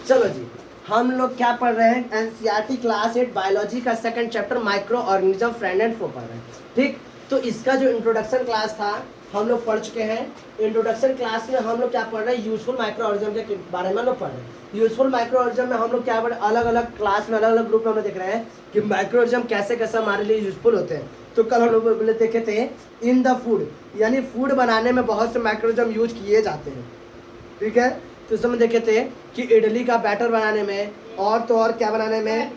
चलो जी, हम लोग क्या पढ़ रहे हैं, एनसीईआरटी क्लास 8 बायोलॉजी का second chapter microorganism friend and foe पढ़ रहे हैं। ठीक, तो इसका जो इंट्रोडक्शन क्लास था हम लोग पढ़ चुके हैं। इंट्रोडक्शन क्लास में हम लोग क्या पढ़ रहे हैं, यूजफुल माइक्रो ऑर्गेनिज्म के बारे में हम लोग पढ़ रहे हैं। यूजफुल माइक्रो ऑर्गेनिज्म में हम लोग क्या पढ़, अलग अलग क्लास में अलग अलग ग्रुप में हम लोग देख रहे हैं कि माइक्रो ऑर्गेनिज्म कैसे कैसे हमारे लिए यूजफुल होते हैं। तो कल हम लोग देखे थे इन द फूड, यानी फूड बनाने में बहुत से माइक्रो ऑर्गेनिज्म यूज किए जाते हैं। ठीक है, तो इस समय देखे थे कि इडली का बैटर बनाने में, और तो और क्या बनाने में,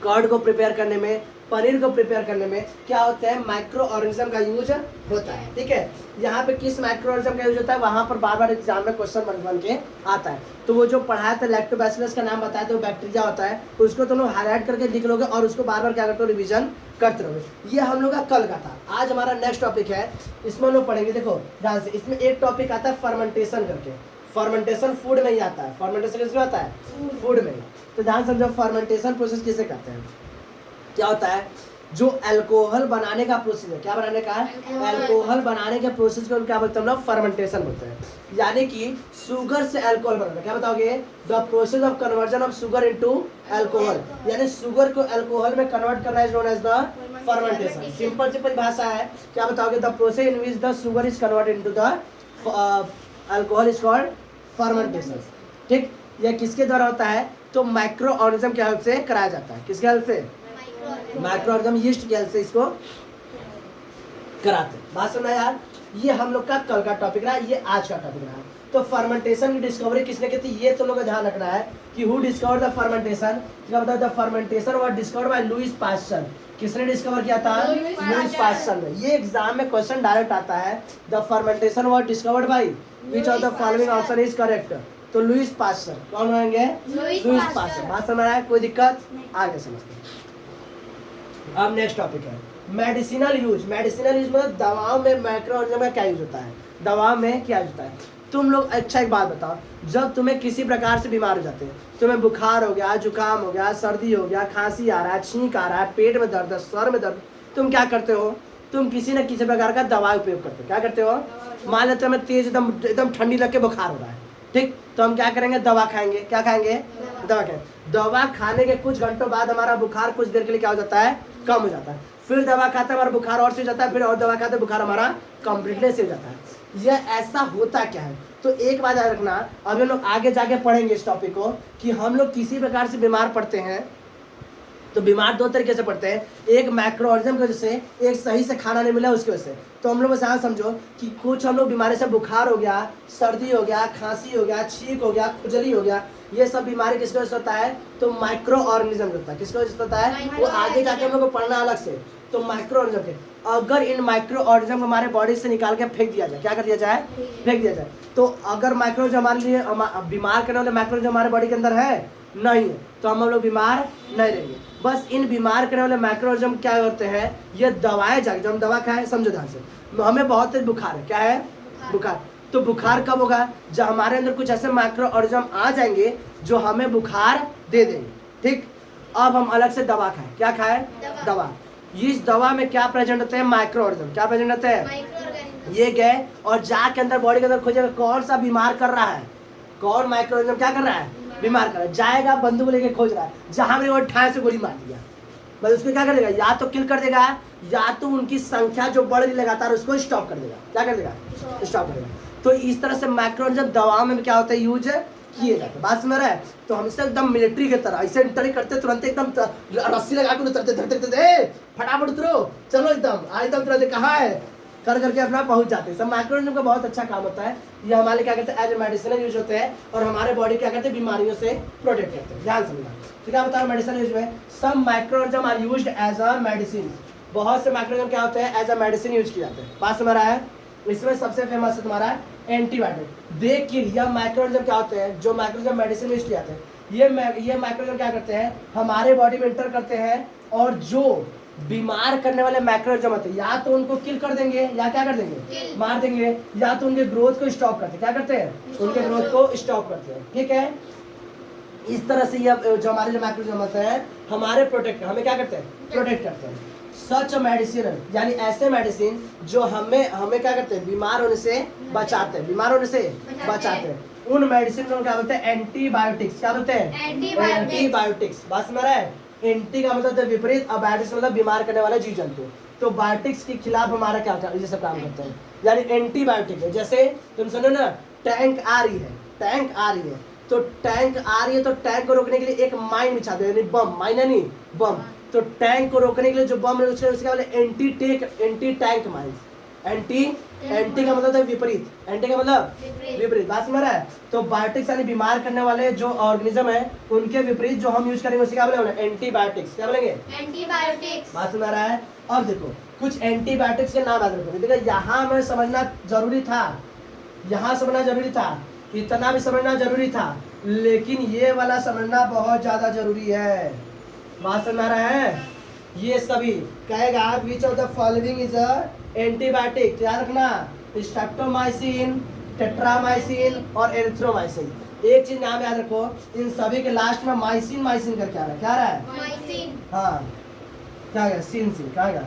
कर्ड को प्रिपेयर करने में, पनीर को प्रिपेयर करने में क्या होता है, माइक्रो ऑर्गेनिज्म का यूज होता है। ठीक है, यहाँ पे किस माइक्रो ऑर्गेनिज्म का यूज होता है, वहाँ पर बार बार एग्जाम में क्वेश्चन बन के आता है। तो वो जो पढ़ाया था लैक्टोबैसिलस का नाम बताया, तो बैक्टीरिया होता है, उसको तुम लोग हाईलाइट करके लिख लोगे और उसको बार बार क्या करते हो, रिविजन करते रहोगे। ये हम लोग का कल का था। आज हमारा नेक्स्ट टॉपिक है, इसमें हम लोग पढ़ेंगे। देखो ध्यान से, इसमें एक टॉपिक आता है फर्मेंटेशन करके। फर्मेंटेशन फूड में ही आता है। फर्मेंटेशन किसमें आता है, फूड में। तो ध्यान समझो, फर्मेंटेशन प्रोसेस किसे कहते हैं। क्या होता है, जो अल्कोहल बनाने का प्रोसेस है, क्या बनाने का है, अल्कोहल बनाने के प्रोसेस को क्या बोलते हैं हम लोग, फर्मेंटेशन बोलते हैं। यानी कि शुगर से अल्कोहल बनाना, क्या बताओगे, the process of conversion of sugar into alcohol, यानी शुगर को अल्कोहल में कन्वर्ट करना is known as the fermentation. Simple सी परिभाषा है, क्या बताओगे, the process in which the sugar is converted into the alcohol is called fermentation. ठीक, यह किसके द्वारा होता है, तो माइक्रो ऑर्गेनिज्म के हेल्प से कराया जाता है। किसके हेल्प से, माइक्रो ऑर्गेनिज्म यीस्ट के हेल्प से इसको कराते हैं। बात सुना यार, ये हम लोग का कल का टॉपिक रहा, ये आज का टॉपिक रहा। तो फर्मेंटेशन की डिस्कवरी किसने की थी, ये तो लोगों को ध्यान रखना है कि हु डिस्कवर्ड द फर्मेंटेशन। क्या बताओ, the fermentation was discovered bye Lewis pasture. किसने डिस्कवर किया था, लुईस पास्चर ने। ये एग्जाम में क्वेश्चन डायरेक्ट आता है, the fermentation was discovered by which of the following answer is correct. तो लुईस पास्चर, कौन होंगे, लुईस पास्चर। बात समझ रहा है, कोई दिक्कत, आगे समझते हैं। अब नेक्स्ट टॉपिक है मेडिसिनल यूज। मेडिसिनल यूज मतलब दवाओं में माइक्रो ऑर्गेनिज्म का क्या यूज होता है, दवाओं में क्या यूज होता है। तुम लोग अच्छा एक बात बताओ, जब तुम्हें किसी प्रकार से बीमार हो जाते हैं, तुम्हें बुखार हो गया, जुकाम हो गया, सर्दी हो गया, खांसी आ रहा है, छींक आ रहा है, पेट में दर्द है, सर में दर्द, तुम क्या करते हो, तुम किसी न किसी प्रकार का दवा उपयोग करते हो। क्या करते हो, मान लेते हमें तेज एकदम ठंडी लग के बुखार हो रहा है, ठीक, तो हम क्या करेंगे, दवा खाएंगे। क्या खाएंगे, दवा खाएंगे। दवा खाने के कुछ घंटों बाद हमारा बुखार कुछ देर के लिए क्या हो जाता है, कम हो जाता है। फिर दवा खाते हमारा बुखार और से जाता है, फिर और दवा खाते बुखार हमारा कंप्लीटली से हो जाता है। यह ऐसा होता क्या है, तो एक बात याद रखना, अब हम लोग आगे जाके पढ़ेंगे इस टॉपिक को कि हम लोग किसी प्रकार से बीमार पड़ते हैं तो बीमार दो तरीके से पड़ते हैं, एक माइक्रो ऑर्गेनिज्म की वजह से, एक सही से खाना नहीं मिला उसकी वजह से। तो हम लोग बस यहाँ समझो कि कुछ हम लोग बीमारी से, बुखार हो गया, सर्दी हो गया, खांसी हो गया, छींक हो गया, खुजली हो गया, ये सब बीमारी किसकी वजह से होता है, तो माइक्रो ऑर्गेनिज्म होता है। किसकी वजह से होता है, वो आगे जाके हम लोग को पढ़ना अलग से। तो माइक्रो ऑर्गेनिज्म के, अगर इन माइक्रो ऑर्गेनिज्म को हमारे बॉडी से निकाल के फेंक दिया जाए, क्या कर दिया जाए, फेंक दिया जाए, तो अगर माइक्रो ऑर्गेनिज्म हमारे लिए बीमार करने वाले माइक्रो ऑर्गेनिज्म हमारे बॉडी के अंदर है नहीं है, तो हम लोग बीमार नहीं रहेंगे। बस इन बीमार करने वाले माइक्रो ऑर्गेनिज्म क्या करते हैं, ये दवाएं जाके, जो हम दवा खाएं, समझो ध्यान से, हमें बहुत तेज बुखार है, क्या है, बुखार, तो बुखार कब होगा, जब हमारे अंदर कुछ ऐसे माइक्रो ऑर्गेनिज्म आ जाएंगे जो हमें बुखार दे देंगे। ठीक, अब हम अलग से दवा खाएं, क्या खाएं, दवा। इस दवा में क्या प्रेजेंट होते हैं, माइक्रो ऑर्गेनिज्म। क्या प्रेजेंट होते हैं, ये गए और जाके अंदर बॉडी के अंदर खोजेगा कौन सा बीमार कर रहा है, कौन माइक्रो ऑर्गेनिज्म क्या कर रहा है, बीमार कर रहा है। जाएगा बंदूक लेके खोज रहा है, जहां में वो ठाए से गोली मार दिया, बस उसको क्या कर देगा, या तो किल कर देगा, या तो उनकी संख्या जो बढ़ रही लगातार उसको स्टॉप कर देगा। क्या कर देगा, स्टॉप कर देगा। तो इस तरह से माइक्रो ऑर्गेनिज्म दवाओं में क्या होता है, यूज किए जाते हैं। बात सुन रहा है, तो हमसे एकदम मिलिट्री की तरह ऐसे एंटर करते, तुरंत एकदम रस्सी लगा के उतरते, फटाफट उतरो, चलो एकदम तुरंत कहाँ है कर करके अपना पहुंच जाते हैं। सब माइक्रो ऑर्गेनिज्म का बहुत अच्छा काम होता है। ये हमारे क्या कहते हैं, एज ए मेडिसिनल यूज होते हैं और हमारे बॉडी क्या कहते हैं, बीमारियों से प्रोटेक्ट करते हैं। ध्यान समझना। तो क्या बताओ मेडिसिनल यूज में, सब microorganism are used as a medicine. बहुत से माइक्रो ऑर्गेनिज्म क्या होते हैं, एज अ मेडिसिन यूज किए जाते हैं। बात समझ रहा है, इसमें सबसे फेमस है तुम्हारा एंटीबायोटिक। दे किल, यह माइक्रो ऑर्गेनिज्म क्या होते हैं, जो माइक्रो ऑर्गेनिज्म मेडिसिन यूज किए जाते हैं, ये माइक्रो ऑर्गेनिज्म क्या करते हैं, हमारे बॉडी में एंटर करते हैं और जो बीमार करने वाले माइक्रो ऑर्गेनिज्म होते हैं, या तो उनको किल कर देंगे, या क्या कर देंगे, मार देंगे, या तो उनके ग्रोथ को स्टॉप करते हैं। क्या करते हैं, उनके ग्रोथ को स्टॉप करते हैं। ठीक है, इस तरह से ये जो हमारे माइक्रो ऑर्गेनिज्म होते हैं हमारे प्रोटेक्ट, हमें क्या करते हैं, प्रोटेक्ट करते हैं। सच मेडिसिन, यानी ऐसे मेडिसिन जो हमें क्या करते हैं, बीमार होने से बचाते हैं, बीमार होने से बचाते हैं। उन मेडिसिन को क्या बोलते हैं? एंटीबायोटिक्स। क्या बोलते हैं? एंटीबायोटिक्स। बात समझ रहा है? एंटी का मतलब विपरीत और बायोटिक्स मतलब बीमार करने वाला जीव जंतु। तो बायोटिक्स के खिलाफ हमारा क्या ये सब काम करते हैं, यानी एंटीबायोटिक है। जैसे तुम सुनो ना, टैंक आ रही है, टैंक आ रही है, तो टैंक आ रही है तो टैंक को रोकने के लिए एक माइन बिछा दो, यानी बम, माइन है नहीं बम। तो टैंक को रोकने के लिए जो बम है उसके क्या बोले? Anti tank mine. एंटी का मतलब है विपरीत, एंटी का मतलब विपरीत। बात समझ रहा है? तो बायोटिक्स यानी बीमार करने वाले जो ऑर्गेनिज्म है उनके विपरीत जो हम यूज करेंगे उसे क्या बोलेंगे? एंटीबायोटिक्स। क्या बोलेंगे? एंटीबायोटिक्स। बात समझ रहा है? अब देखो कुछ एंटीबायोटिक्स के नाम याद रखो। देखो यहाँ हमें समझना जरूरी था, यहाँ समझना जरूरी था, इतना भी समझना जरूरी था, लेकिन ये वाला समझना बहुत ज्यादा जरूरी है। बात समझ रहा है? ये सभी कहेगा which of the following is a antibiotic. याद रखना, स्ट्रेप्टोमाइसिन, टेट्रामाइसिन और एरिथ्रोमाइसिन। एक चीज नाम याद रखो, इन सभी के लास्ट में माइसिन माइसिन करके आ रहा है। क्या आ रहा है? माइसिन। हाँ, क्या गया? सिन क्या गया?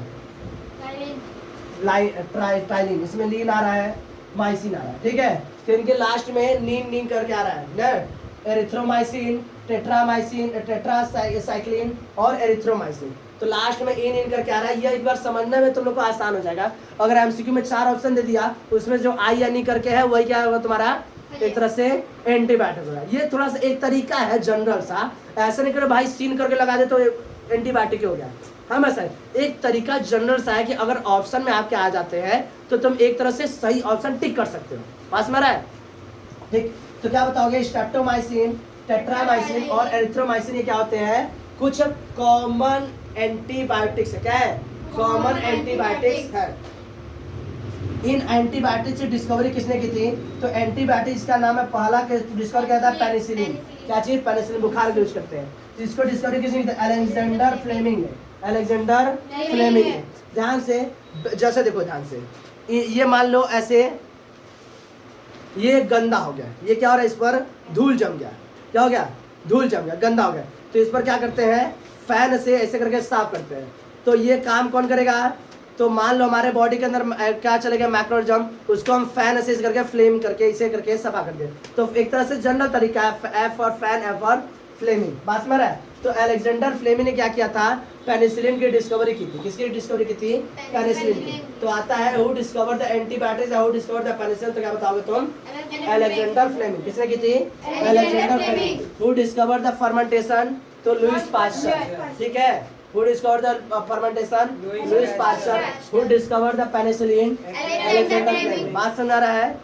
ट्राइलिन, इसमें लीन आ रहा है, माइसिन आ रहा है। ठीक है, तो इनके लास्ट में नीन नीन करके आ रहा है ना, एरिथ्रोमाइसिन, टेट्रामाइसिन, टेट्रासाइक्लिन और एरिथ्रोमाइसिन। तो लास्ट में इन इन करके आ रहा है। ये एक बार समझने में तुम लोग को आसान हो जाएगा। अगर एमसीक्यू में 4 ऑप्शन दे दिया उसमें जो आई या नी करके है वही क्या होगा तुम्हारा? एक तरह से एंटीबायोटिक होगा। ये थोड़ा सा एक तरीका है जनरल सा, ऐसा नहीं करो भाई सीन करके लगा दे तो एंटीबायोटिक हो गया। हम ऐसा एक तरीका जनरल सा है कि अगर ऑप्शन में आपके आ जाते हैं तो तुम एक तरह से सही ऑप्शन टिक कर सकते हो। पास में रहा है? ठीक, तो क्या बताओगे? स्ट्रेप्टोमाइसिन, टेट्रामाइसिन और एरिथ्रोमाइसिन ये क्या होते हैं? कुछ कॉमन एंटीबायोटिक्स है। क्या है? कॉमन एंटीबायोटिक्स है। इन एंटीबायोटिक्स की डिस्कवरी किसने की थी? तो एंटीबायोटिक्स का नाम है, पहला डिस्कवर किया था पेनिसिलिन। क्या चीज? पेनिसिलिन, बुखार यूज करते हैं। इसको डिस्कवरी किसने की थी? अलेक्जेंडर फ्लेमिंग ने। अलेक्जेंडर फ्लेमिंग ने। ध्यान से, जैसे देखो ध्यान से, ये मान लो ऐसे, ये गंदा हो गया, ये क्या हो रहा है? इस पर धूल जम गया। क्या हो गया? धूल जम गया, गंदा हो गया। तो इस पर क्या करते हैं? फैन से ऐसे करके साफ करते हैं। तो ये काम कौन करेगा? तो मान लो हमारे बॉडी के अंदर क्या चलेगा? मैक्रोजम, उसको हम फैन से करके फ्लेम करके इसे करके सफा कर दे। तो एक तरह से जनरल तरीका है, F for fan, F for Fleming. बात में रहा है? तो अलेक्जेंडर फ्लेमिंग ने क्या किया था? पेनिसिलिन की डिस्कवरी की थी। किसकी डिस्कवरी की थी? पेनिसिलिन की। तो आता है who discovered the antibiotics, who discovered the penicillin, तो क्या बताओगे तुम? Alexander Fleming. किसने की थी? Alexander Fleming. Who discovered the fermentation? तो लुईस पास्चर। ठीक है, who discovered the fermentation? Louis Pasteur. Who discovered the penicillin? Alexander Fleming. बात समझ रहा है?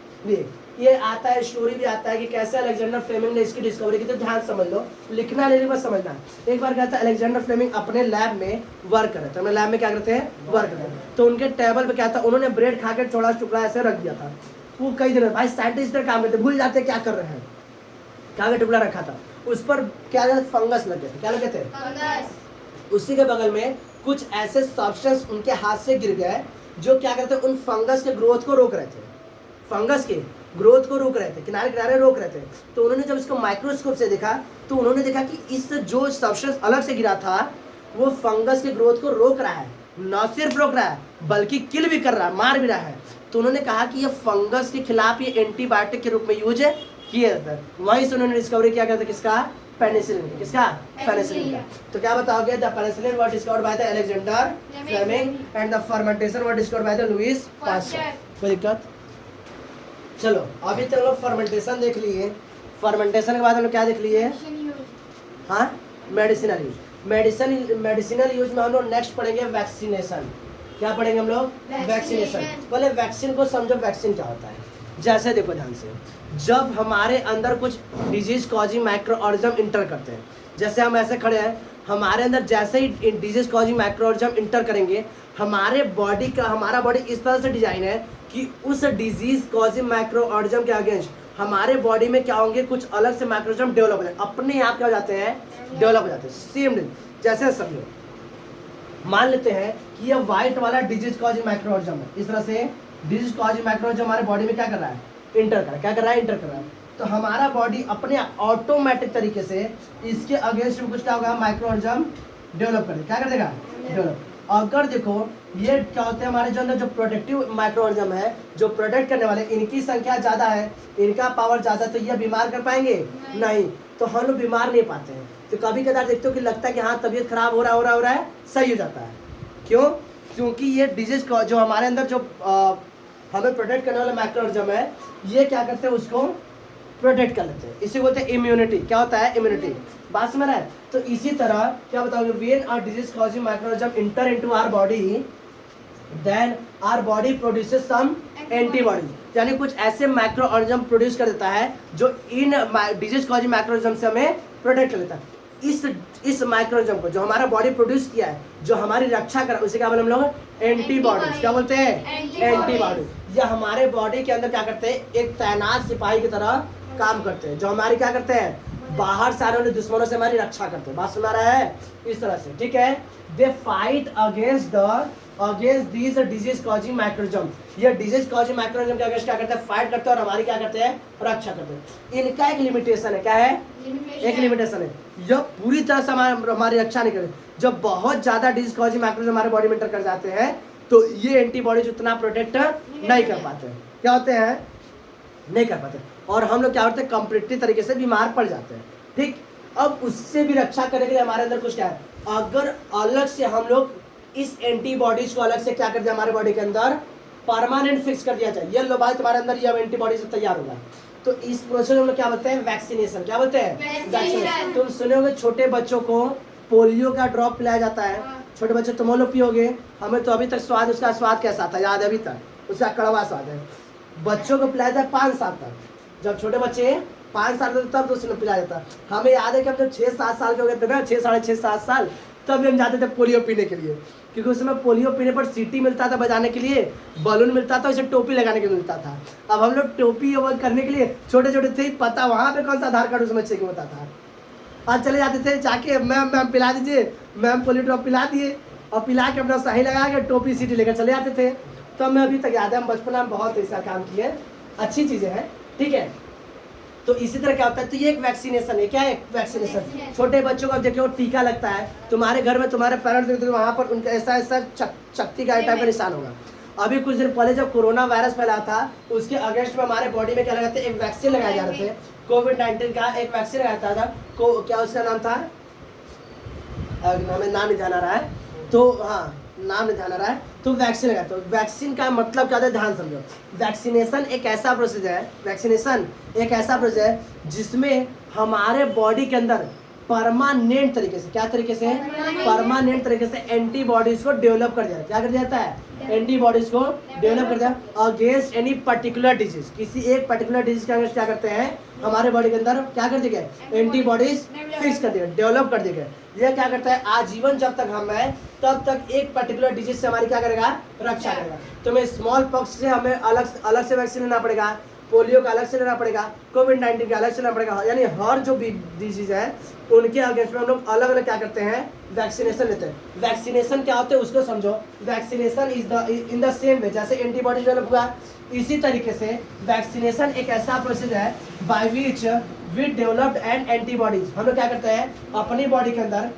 ये आता है, स्टोरी भी आता है कि कैसे अलेक्जेंडर फ्लेमिंग ने इसकी डिस्कवरी की। तो ध्यान समझ लो, लिखना नहीं बस समझना। एक बार क्या था, अलेक्जेंडर फ्लेमिंग अपने लैब में वर्क कर रहे थे। अपने लैब में क्या करते हैं? वर्क करते हैं। तो उनके टेबल पे क्या था, उन्होंने ब्रेड खा के थोड़ा टुकड़ा ऐसे रख दिया था। वो कई दिन भाई साइंटिस्ट काम करते, भूल जाते क्या कर रहे हैं, खा के टुकड़ा रखा था, उस पर क्या फंगस लगे थे। क्या लगे थे? फंगस। उसी के बगल में कुछ ऐसे सब्सटेंस उनके हाथ से गिर गए जो क्या करते हैं? उन फंगस के ग्रोथ को रोक रहे थे। फंगस के ग्रोथ को रोक रहे थे, किनारे किनारे रोक रहे थे। तो उन्होंने जब इसको माइक्रोस्कोप से देखा तो उन्होंने देखा कि इस जो सब्सटेंस अलग से गिरा था वो फंगस के ग्रोथ को रोक रहा है, न सिर्फ रोक रहा है बल्कि किल भी कर रहा है, मार भी रहा है। तो उन्होंने कहा कि ये फंगस के खिलाफ ये एंटीबायोटिक के रूप में यूज किया जाता है। वहीं से उन्होंने डिस्कवरी किया गया था किसका? पेनिसिलिन। किसका? पेनिसिलिन का। तो क्या बताओगे? The penicillin was discovered by the Alexander Fleming and the fermentation was discovered by the Louis Pasteur. कोई दिक्कत? चलो अभी तक लोग फर्मेंटेशन देख लिए, फर्मेंटेशन के बाद हम लोग क्या देख लिए? हाँ, मेडिसिनल यूज। मेडिसिनल यूज में हम लोग नेक्स्ट पढ़ेंगे वैक्सीनेशन। क्या पढ़ेंगे हम लोग? वैक्सीनेशन। पहले वैक्सीन को समझो, वैक्सीन क्या होता है। जैसे देखो ध्यान से, जब हमारे अंदर कुछ disease causing microorganism inter करते हैं, जैसे हम ऐसे खड़े हैं, हमारे अंदर जैसे ही disease causing microorganism enter करेंगे, हमारा बॉडी इस तरह से डिजाइन है कि उस डिजीज कॉजिंग माइक्रो ऑर्गेनिज्म के अगेंस्ट हमारे बॉडी में क्या होंगे? कुछ अलग से माइक्रोऑर्गेनिज्म डेवलप हो जाते हैं, अपने आप क्या हो जाते हैं? डेवलप हो जाते हैं। सेम जैसे समझो, मान लेते हैं कि ये व्हाइट वाला डिजीज कॉजिंग माइक्रो ऑर्गेनिज्म है। इस तरह से डिजीज कॉजिंग माइक्रो ऑर्गेनिज्म हमारे बॉडी में क्या कर रहा है? इंटर कर रहा है। क्या कर रहा है? इंटर कर रहा है। तो हमारा बॉडी अपने ऑटोमेटिक तरीके से इसके अगेंस्ट में कुछ क्या होगा? माइक्रो ऑर्गेनिज्म डेवलप कर देगा। क्या कर देगा? डेवलप। अगर देखो ये क्या होते हैं हमारे जो अंदर जो प्रोटेक्टिव माइक्रो ऑर्गेनिज्म है, जो प्रोटेक्ट करने वाले, इनकी संख्या ज्यादा है, इनका पावर ज्यादा, तो ये बीमार कर पाएंगे नहीं, तो हम लोग बीमार नहीं पाते हैं। तो कभी कदार देखते हो कि लगता है कि हाँ तबीयत खराब हो रहा है, सही हो जाता है। क्यों? क्योंकि ये डिजीज जो हमारे अंदर जो हमें प्रोटेक्ट करने वाला माइक्रो ऑर्गेनिज्म है, ये क्या करते हैं, उसको प्रोटेक्ट कर लेते हैं। इसी को बोलते हैं इम्यूनिटी। क्या होता है? इम्यूनिटी। बात समझ रहा है? तो इसी तरह क्या बताओगे, when a disease causing microorganism enter into our body, then our body produces some antibody, यानी कुछ ऐसे माइक्रो ऑर्गेनिज्म प्रोड्यूस कर देता है जो in disease causing micro organism से हमें प्रोटेक्ट कर लेता है। इस माइक्रो ऑर्गेनिज्म को जो हमारा बॉडी प्रोड्यूस किया है, जो हमारी रक्षा कर, उसे क्या बोले हम लोग? एंटीबॉडीज। क्या बोलते हैं? एंटीबॉडी। या हमारे बॉडी के अंदर क्या करते हैं, एक तैनात सिपाही की तरह काम करते हैं, जो हमारी क्या करते हैं, बाहर से आने वाले दुश्मनों से हमारी रक्षा करते हैं। बात सुना रहा है? इस तरह से, ठीक है। They fight against this disease causing microorganism. ये डिजीज कॉजिंग माइक्रोऑर्गेनिज्म के अगेंस्ट क्या करते हैं, फाइट करते हैं, और हमारी क्या करते हैं, रक्षा करते हैं। इनका एक लिमिटेशन है। क्या है? एक लिमिटेशन है, यह पूरी तरह से हमारी रक्षा नहीं करते। जब बहुत ज्यादा डिजीज कॉजिंग माइक्रोऑर्गेनिज्म हमारे बॉडी में एंटर कर जाते हैं, तो ये एंटीबॉडीज उतना प्रोटेक्ट नहीं कर पाते हैं। क्या होते हैं? नहीं कर पाते, और हम लोग क्या होते हैं, कंप्लीटली तरीके से बीमार पड़ जाते हैं। ठीक, अब उससे भी रक्षा करने के लिए हमारे अंदर कुछ क्या है, अगर अलग से हम लोग इस एंटीबॉडीज को अलग से क्या कर दिया, हमारे बॉडी के अंदर परमानेंट फिक्स कर दिया जाए, ये लो भाई तुम्हारे अंदर ये एंटीबॉडी से तैयार होगा, तो इस प्रोसेस में क्या बोलते हैं, वैक्सीनेशन। क्या बोलते हैं? वैक्सीनेशन। तुम सुने होगे छोटे बच्चों को पोलियो का ड्रॉप पिलाया जाता है। छोटे बच्चे तुम लोग पियोगे, हमें तो अभी तक स्वाद, उसका स्वाद कैसा था याद है अभी तक, उसका कड़वा स्वाद है। बच्चों को पिलाया जाता है 5 साल तक, जब छोटे बच्चे 5 साल तक तब तो उसने पिलाया जाता है। हमें याद है कि हम जब 6-7 साल के हो गए थे ना, 6, साढ़े 6, 7 साल, तब हम जाते थे पोलियो पीने के लिए, क्योंकि उस समय पोलियो पीने पर सीटी मिलता था बजाने के लिए, बलून मिलता था, उसे टोपी लगाने के लिए मिलता था। अब हम लोग टोपी करने के लिए छोटे छोटे थे, पता वहाँ पे कौन सा आधार कार्ड उस बच्चे को होता था। आज चले जाते थे जाके, मैम पिला दीजिए, मैम पोलियो ड्रॉप पिला दिए, और पिला के अपना सही लगा के टोपी सीटी लेकर चले जाते थे। तो हमें अभी तक याद है, हम बचपन में बहुत ऐसा काम किए, अच्छी चीज़ें हैं। ठीक है, तो इसी तरह क्या होता है, तो ये एक वैक्सीनेशन है। क्या है? वैक्सीनेशन। छोटे बच्चों का देखो टीका लगता है, तुम्हारे घर में तुम्हारे पेरेंट्स देखते हो, वहाँ पर उनका ऐसा शक्ति का टाइप का निशान होगा। अभी कुछ दिन पहले जब कोरोना वायरस फैला था, उसके अगेंस्ट में हमारे बॉडी में क्या लगाते हैं, एक वैक्सीन लगाए जा रहे थे। कोविड-19 का एक वैक्सीन लगाता था, क्या उसका नाम था, हमें नाम नहीं ध्यान आ रहा है, तो हाँ नाम नहीं ध्यान आ रहा है, तो वैक्सीन लगाते हो। वैक्सीन का मतलब क्या होता है, ध्यान समझो। वैक्सीनेशन एक ऐसा प्रोसेस है, वैक्सीनेशन एक ऐसा प्रोसेस है जिसमें हमारे बॉडी के अंदर परमानेंट तरीके से, क्या तरीके से, परमानेंट तरीके से एंटीबॉडीज को डेवलप कर दिया। क्या कर दिया जाता है? एंटीबॉडीज को डेवलप कर दिया अगेंस्ट एनी पर्टिकुलर डिजीज। किसी एक पर्टिकुलर डिजीज के अगेंस्ट क्या करते हैं, हमारे बॉडी के अंदर क्या कर दिए, एंटीबॉडीज फिक्स कर दिए, डेवलप कर दिए। यह क्या करता है, आजीवन जब तक हम हैं तब तक एक पर्टिकुलर डिजीज से हमारी क्या करेगा, रक्षा करेगा। तो मैं स्मॉल पॉक्स से हमें अलग से वैक्सीन लेना पड़ेगा, पोलियो का अलग से लेना पड़ेगा, कोविड-19 का अलग से लेना पड़ेगा, यानी हर जो भी डिजीज है उनके अगेंस्ट में हम लोग अलग अलग क्या करते हैं, वैक्सीनेशन लेते हैं। वैक्सीनेशन क्या होते हैं उसको समझो। Vaccination is in the same way जैसे एंटीबॉडी डेवलप हुआ, इसी तरीके से वैक्सीनेशन एक ऐसा प्रोसेस है by which we developed an antibodies. हम लोग क्या करते हैं, अपनी बॉडी के अंदर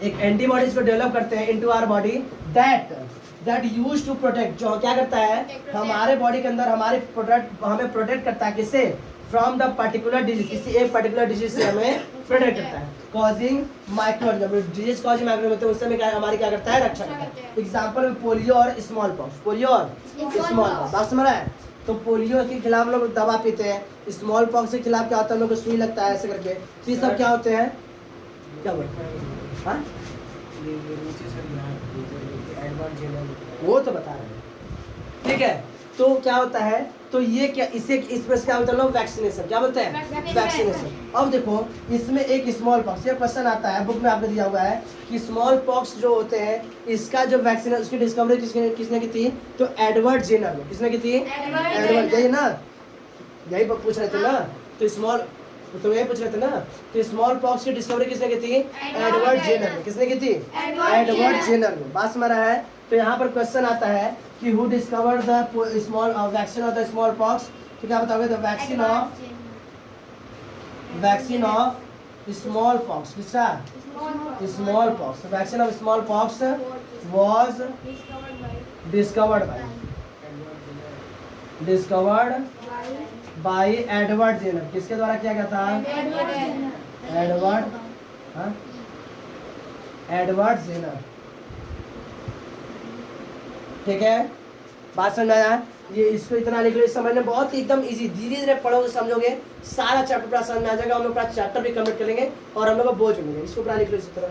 एक एंटीबॉडीज को डेवलप करते हैं into our body that use to protect, जो क्या करता है हमारे बॉडी के अंदर हमें प्रोटेक्ट करता है, किससे, फ्रॉम द पर्टिकुलर डिजीज, किसी एक पर्टिकुलर डिजीज से हमें प्रोटेक्ट करता है। Causing microorganism, disease causing microorganism, उससे हमें क्या, हमारी क्या करता है, रक्षा करता है। एग्जांपल में पोलियो और स्मॉल पॉक्स, पोलियो और स्मॉल पॉक्स, बात समझ रहा है। तो पोलियो के खिलाफ लोग दवा पीते हैं, स्मॉल पॉक्स के खिलाफ क्या होता है, हम लोग को सुई लगता है ऐसे करके। तो ये सब क्या होते हैं, क्या बोलते हैं, हाँ वो तो बता रहे हैं। ठीक है, तो क्या होता है, तो ये क्या, इसे इस पर क्या बोलते हैं, वैक्सीनेशन। क्या बोलते हैं, वैक्सीनेशन। अब देखो इसमें एक स्मॉल पॉक्स, ये क्वेश्चन आता है बुक में आपने दिया हुआ है कि स्मॉल पॉक्स जो होते हैं, इसका जो वैक्सीन, उसकी डिस्कवरी किसने की थी, तो एडवर्ड जेनर ने। किसने की थी, एडवर्ड, यही ना, यही पूछ रहे थे ना, तो स्मॉल, तो यही पूछ रहे थे ना, तो स्मॉल पॉक्स की डिस्कवरी किसने की थी, एडवर्ड जेनर ने। किसने की थी, एडवर्ड जेनर ने। बात समझ रहा है। तो यहाँ पर क्वेश्चन आता है कि who discovered the small vaccine of the smallpox, तो क्या बताओगे, the vaccine of smallpox, किसका? Smallpox. Vaccine of smallpox was discovered by Edward Jenner. किसके द्वारा किया गया था? Edward Jenner. ठीक है, बात समझ आया? ये इसको इतना लिख लो, इस समझने बहुत ही एकदम इजी, धीरे धीरे पढ़ोगे समझोगे, सारा चैप्टर पूरा समझ में आ जाएगा। हम लोग पूरा चैप्टर भी कंप्लीट करेंगे और हम लोग को बोझ मिलेगा। इसको पूरा लिख लो इसी तरह।